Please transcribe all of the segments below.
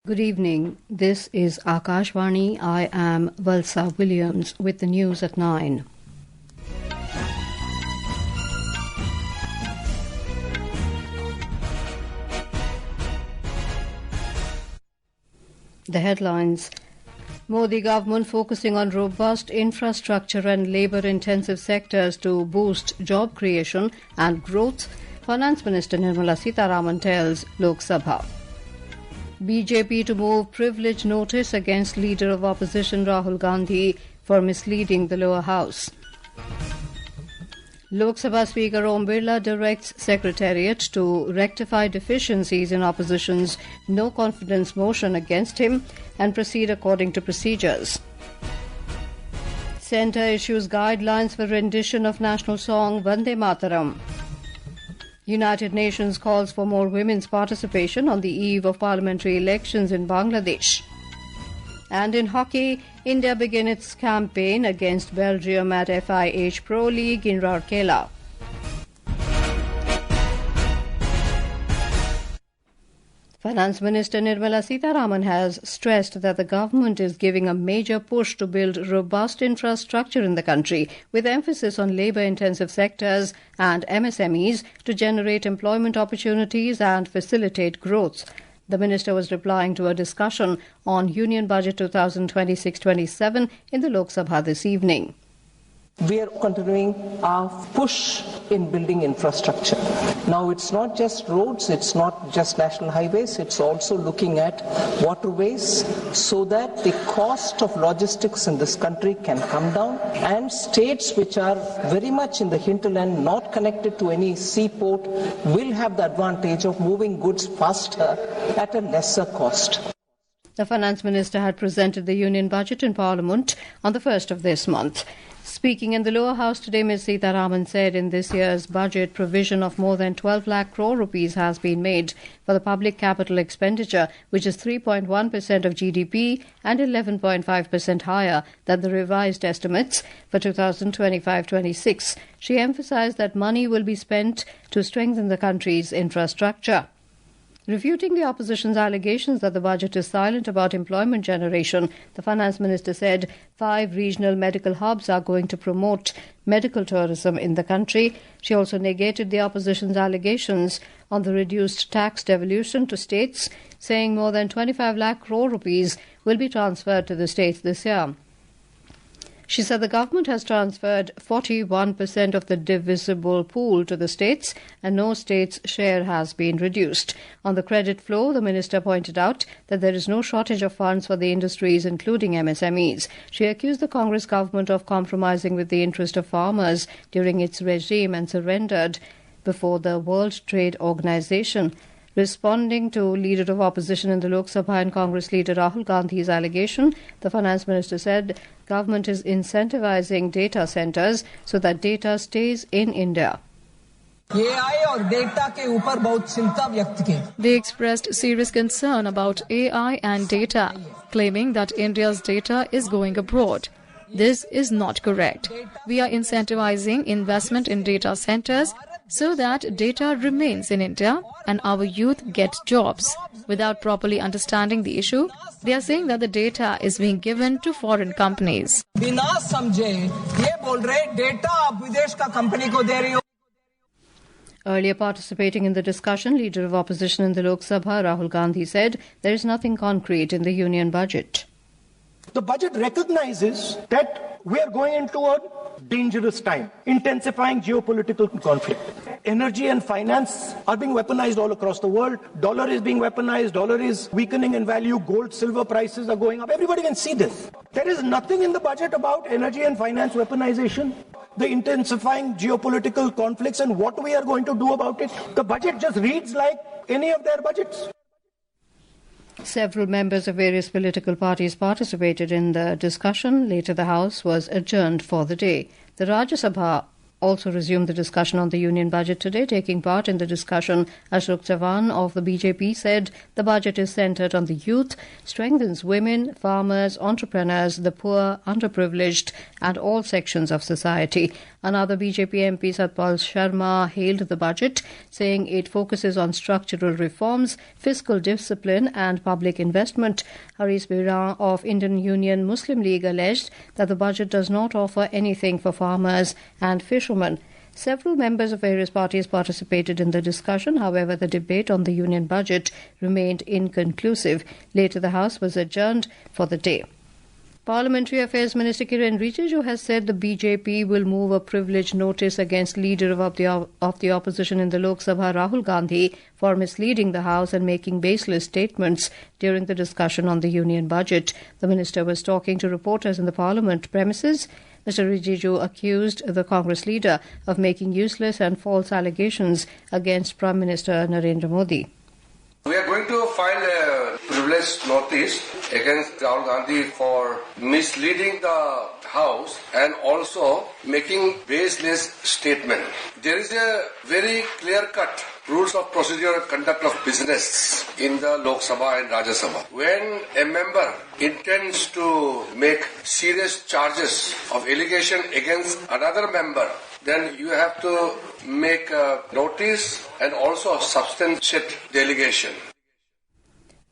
Good evening. This is Akashvani. I am Valsa Williams with the news at 9. The headlines. Modi government focusing on robust infrastructure and labour-intensive sectors to boost job creation and growth, Finance Minister Nirmala Sitharaman tells Lok Sabha. BJP to move privilege notice against Leader of Opposition Rahul Gandhi for misleading the lower house. Lok Sabha Speaker Birla directs Secretariat to rectify deficiencies in opposition's no-confidence motion against him and proceed according to procedures. Centre issues guidelines for rendition of National Song Vande Mataram. United Nations calls for more women's participation on the eve of parliamentary elections in Bangladesh. And in hockey, India begins its campaign against Belgium at FIH Pro League in Rourkela. Finance Minister Nirmala Sitharaman has stressed that the government is giving a major push to build robust infrastructure in the country, with emphasis on labour-intensive sectors and MSMEs to generate employment opportunities and facilitate growth. The minister was replying to a discussion on Union Budget 2026-27 in the Lok Sabha this evening. We are continuing our push in building infrastructure. Now, it's not just roads, it's not just national highways, it's also looking at waterways so that the cost of logistics in this country can come down, and states which are very much in the hinterland, not connected to any seaport, will have the advantage of moving goods faster at a lesser cost. The Finance Minister had presented the Union Budget in Parliament on the 1st of this month. Speaking in the lower house today, Ms. Sitharaman said in this year's budget, provision of more than 12 lakh crore rupees has been made for the public capital expenditure, which is 3.1% of GDP and 11.5% higher than the revised estimates for 2025-26. She emphasised that money will be spent to strengthen the country's infrastructure. Refuting the opposition's allegations that the budget is silent about employment generation, the Finance Minister said 5 regional medical hubs are going to promote medical tourism in the country. She also negated the opposition's allegations on the reduced tax devolution to states, saying more than 25 lakh crore rupees will be transferred to the states this year. She said the government has transferred 41% of the divisible pool to the states and no state's share has been reduced. On the credit flow, the minister pointed out that there is no shortage of funds for the industries, including MSMEs. She accused the Congress government of compromising with the interest of farmers during its regime and surrendered before the World Trade Organization. Responding to Leader of Opposition in the Lok Sabha and Congress leader Rahul Gandhi's allegation, the Finance Minister said government is incentivizing data centres so that data stays in India. They expressed serious concern about AI and data, claiming that India's data is going abroad. This is not correct. We are incentivizing investment in data centres so that data remains in India and our youth get jobs. Without properly understanding the issue, they are saying that the data is being given to foreign companies. Earlier participating in the discussion, Leader of Opposition in the Lok Sabha, Rahul Gandhi, said there is nothing concrete in the Union Budget. The budget recognizes that we are going into a dangerous time, intensifying geopolitical conflict. Energy and finance are being weaponized all across the world. Dollar is being weaponized. Dollar is weakening in value. Gold, silver prices are going up. Everybody can see this. There is nothing in the budget about energy and finance weaponization, the intensifying geopolitical conflicts, and what we are going to do about it. The budget just reads like any of their budgets. Several members of various political parties participated in the discussion. Later, the House was adjourned for the day. The Rajya Sabha also resumed the discussion on the union budget today. Taking part in the discussion, Ashok Chavan of the BJP said the budget is centred on the youth, strengthens women, farmers, entrepreneurs, the poor, underprivileged and all sections of society. Another BJP MP, Satpal Sharma, hailed the budget, saying it focuses on structural reforms, fiscal discipline and public investment. Harish Birla of Indian Union Muslim League alleged that the budget does not offer anything for farmers and fishermen. Several members of various parties participated in the discussion. However, the debate on the union budget remained inconclusive. Later, the House was adjourned for the day. Parliamentary Affairs Minister Kiren Rijiju has said the BJP will move a privilege notice against leader of the opposition in the Lok Sabha, Rahul Gandhi, for misleading the House and making baseless statements during the discussion on the union budget. The minister was talking to reporters in the Parliament premises. Mr. Rijiju accused the Congress leader of making useless and false allegations against Prime Minister Narendra Modi. We are going to file a privilege notice against Rahul Gandhi for misleading the House and also making baseless statement. There is a very clear-cut rules of procedure and conduct of business in the Lok Sabha and Rajya Sabha. When a member intends to make serious charges of allegation against another member, then you have to make a notice and also substantiate the allegation.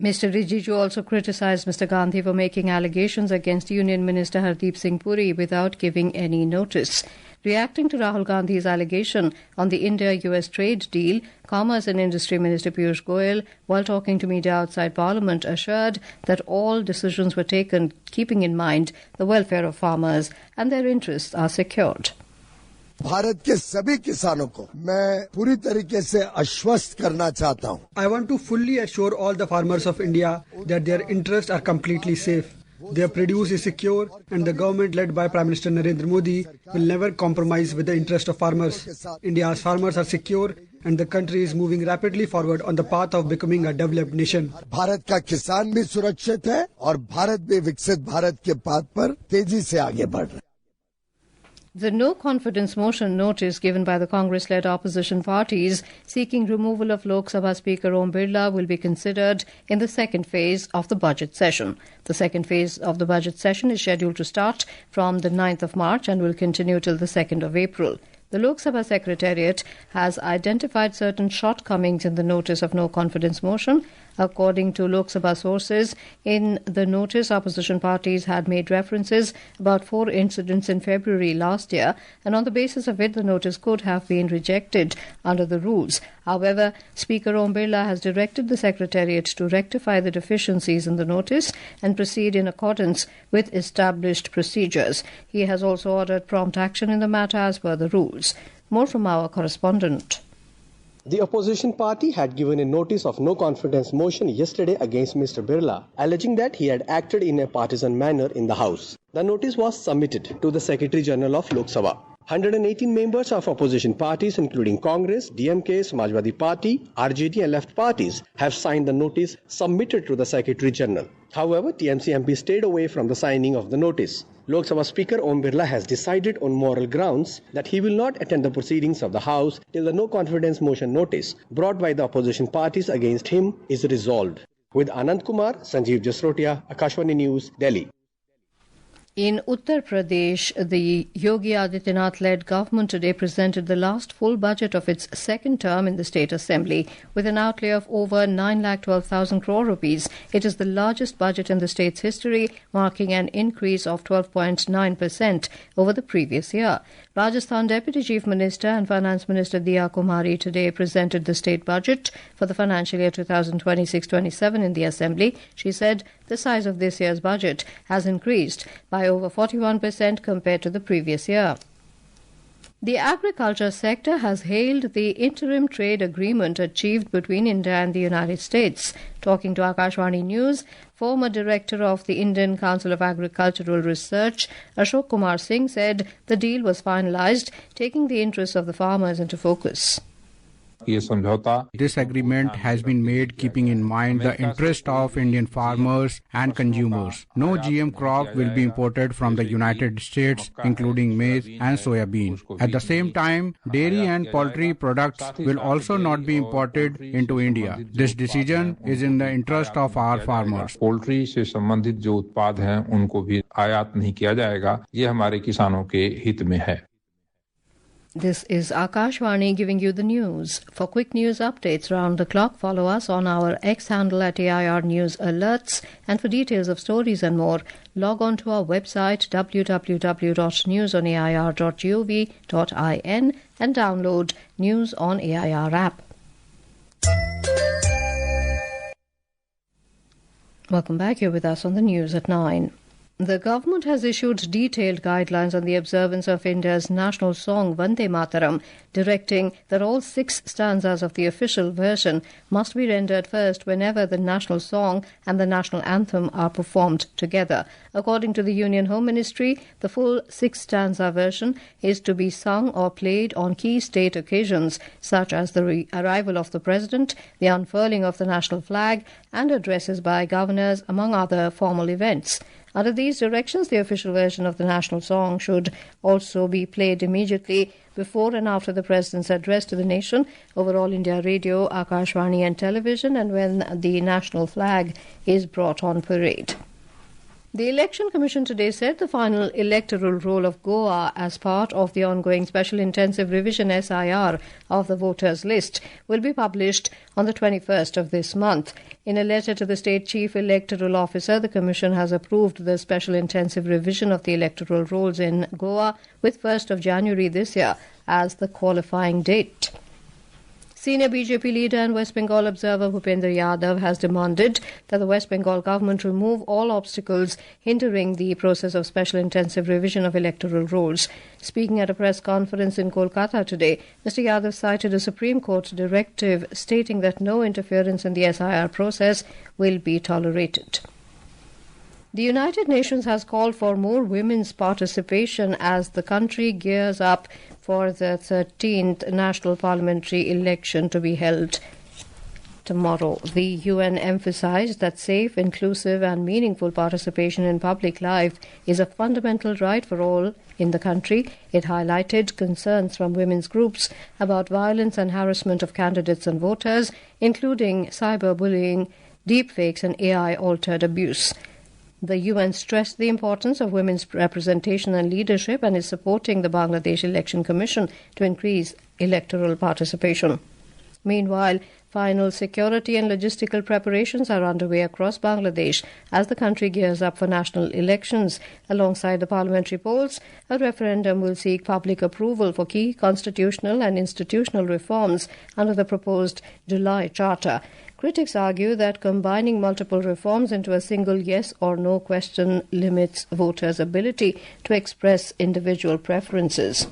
Mr. Rijiju also criticised Mr. Gandhi for making allegations against Union Minister Hardeep Singh Puri without giving any notice. Reacting to Rahul Gandhi's allegation on the India-US trade deal, Commerce and Industry Minister Piyush Goyal, while talking to media outside Parliament, assured that all decisions were taken keeping in mind the welfare of farmers and their interests are secured. Bharat के सभी किसानों को मैं पूरी तरीके से आश्वस्त करना चाहता हूं. I want to fully assure all the farmers of India that their interests are completely safe. Their produce is secure and the government led by Prime Minister Narendra Modi will never compromise with the interest of farmers. India's farmers are secure and the country is moving rapidly forward on the path of becoming a developed nation. Bharat का किसान भी सुरक्षित है और भारत भी विकसित भारत के path पर तेजी से आगे बढ़ रहा है. The no-confidence motion notice given by the Congress-led opposition parties seeking removal of Lok Sabha Speaker Om Birla will be considered in the second phase of the budget session. The second phase of the budget session is scheduled to start from the 9th of March and will continue till the 2nd of April. The Lok Sabha Secretariat has identified certain shortcomings in the notice of no-confidence motion. According to Lok Sabha sources, in the notice, opposition parties had made references about 4 incidents in February last year, and on the basis of it, the notice could have been rejected under the rules. However, Speaker Om Birla has directed the Secretariat to rectify the deficiencies in the notice and proceed in accordance with established procedures. He has also ordered prompt action in the matter as per the rules. More from our correspondent. The opposition party had given a notice of no confidence motion yesterday against Mr. Birla, alleging that he had acted in a partisan manner in the House. The notice was submitted to the Secretary General of Lok Sabha. 118 members of opposition parties, including Congress, DMK, Samajwadi Party, RJD and left parties, have signed the notice submitted to the Secretary General. However, TMC MP stayed away from the signing of the notice. Lok Sabha Speaker Om Birla has decided on moral grounds that he will not attend the proceedings of the House till the no-confidence motion notice brought by the opposition parties against him is resolved. With Anand Kumar, Sanjeev Jasrotia, Akashvani News, Delhi. In Uttar Pradesh, the Yogi Adityanath-led government today presented the last full budget of its second term in the State Assembly with an outlay of over 9,12,000 crore rupees. It is the largest budget in the state's history, marking an increase of 12.9% over the previous year. Rajasthan Deputy Chief Minister and Finance Minister Diya Kumari today presented the state budget for the financial year 2026-27 in the Assembly. She said the size of this year's budget has increased by over 41% compared to the previous year. The agriculture sector has hailed the interim trade agreement achieved between India and the United States. Talking to Akashvani News, former director of the Indian Council of Agricultural Research, Ashok Kumar Singh, said the deal was finalized, taking the interests of the farmers into focus. This agreement has been made keeping in mind the interest of Indian farmers and consumers. No GM crop will be imported from the United States, including maize and soya bean. At the same time, dairy and poultry products will also not be imported into India. This decision is in the interest of our farmers. Poultry से संबंधित जो उत्पाद हैं उनको भी आयात नहीं किया जाएगा, ये हमारे किसानों के हित में है. This is Akashvani giving you the news. For quick news updates round the clock, follow us on our X handle at AIR News Alerts. And for details of stories and more, log on to our website www.newsonair.gov.in and download News on AIR app. Welcome back. You're with us on the news at 9. The government has issued detailed guidelines on the observance of India's national song Vande Mataram, directing that all 6 stanzas of the official version must be rendered first whenever the national song and the national anthem are performed together. According to the Union Home Ministry, the full 6-stanza version is to be sung or played on key state occasions such as the arrival of the President, the unfurling of the national flag, and addresses by governors, among other formal events. Under these directions, the official version of the national song should also be played immediately before and after the President's address to the nation over All India Radio, Akashvani and television, and when the national flag is brought on parade. The Election Commission today said the final electoral roll of Goa as part of the ongoing Special Intensive Revision SIR of the voters list will be published on the 21st of this month. In a letter to the State Chief Electoral Officer, the Commission has approved the Special Intensive Revision of the electoral rolls in Goa with 1st of January this year as the qualifying date. Senior BJP leader and West Bengal observer Bhupendra Yadav has demanded that the West Bengal government remove all obstacles hindering the process of special intensive revision of electoral rolls. Speaking at a press conference in Kolkata today, Mr. Yadav cited a Supreme Court directive stating that no interference in the SIR process will be tolerated. The United Nations has called for more women's participation as the country gears up for the 13th National Parliamentary election to be held tomorrow. The UN emphasized that safe, inclusive and meaningful participation in public life is a fundamental right for all in the country. It highlighted concerns from women's groups about violence and harassment of candidates and voters, including cyberbullying, deepfakes and AI-altered abuse. The UN stressed the importance of women's representation and leadership and is supporting the Bangladesh Election Commission to increase electoral participation. Meanwhile, final security and logistical preparations are underway across Bangladesh as the country gears up for national elections. Alongside the parliamentary polls, a referendum will seek public approval for key constitutional and institutional reforms under the proposed July Charter. Critics argue that combining multiple reforms into a single yes or no question limits voters' ability to express individual preferences.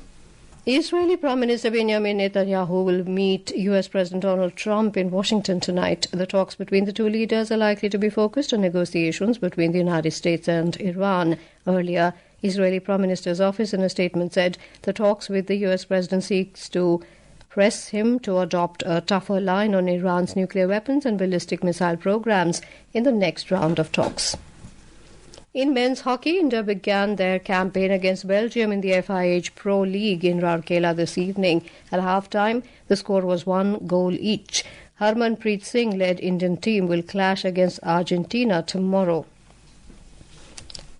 Israeli Prime Minister Benjamin Netanyahu will meet US President Donald Trump in Washington tonight. The talks between the two leaders are likely to be focused on negotiations between the United States and Iran. Earlier, Israeli Prime Minister's office in a statement said the talks with the US President seeks to press him to adopt a tougher line on Iran's nuclear weapons and ballistic missile programs in the next round of talks. In men's hockey, India began their campaign against Belgium in the FIH Pro League in Rourkela this evening. At half-time, the score was 1 goal each. Harmanpreet Singh-led Indian team will clash against Argentina tomorrow.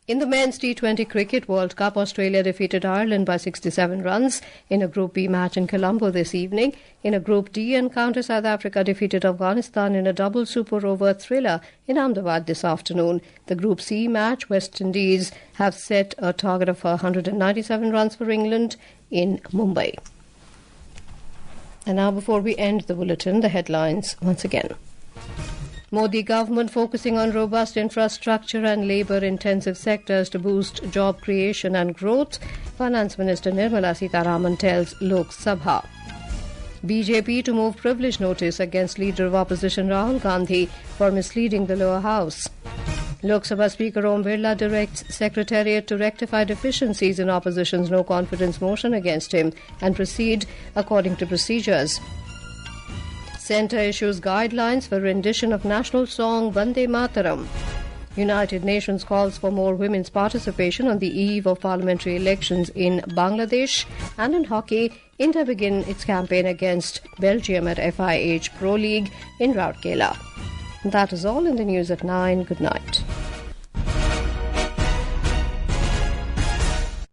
In the men's T20 Cricket World Cup, Australia defeated Ireland by 67 runs in a Group B match in Colombo this evening. In a Group D encounter, South Africa defeated Afghanistan in a double super-over thriller in Ahmedabad this afternoon. The Group C match, West Indies have set a target of 197 runs for England in Mumbai. And now, before we end the bulletin, the headlines once again. Modi government focusing on robust infrastructure and labour-intensive sectors to boost job creation and growth, Finance Minister Nirmala Sitharaman tells Lok Sabha. BJP to move privilege notice against Leader of Opposition Rahul Gandhi for misleading the lower house. Lok Sabha Speaker Om Birla directs Secretariat to rectify deficiencies in opposition's no-confidence motion against him and proceed according to procedures. Centre issues guidelines for rendition of National Song Vande Mataram. United Nations calls for more women's participation on the eve of parliamentary elections in Bangladesh. And in hockey, India begin its campaign against Belgium at FIH Pro League in Rourkela. That is all in the news at 9. Good night.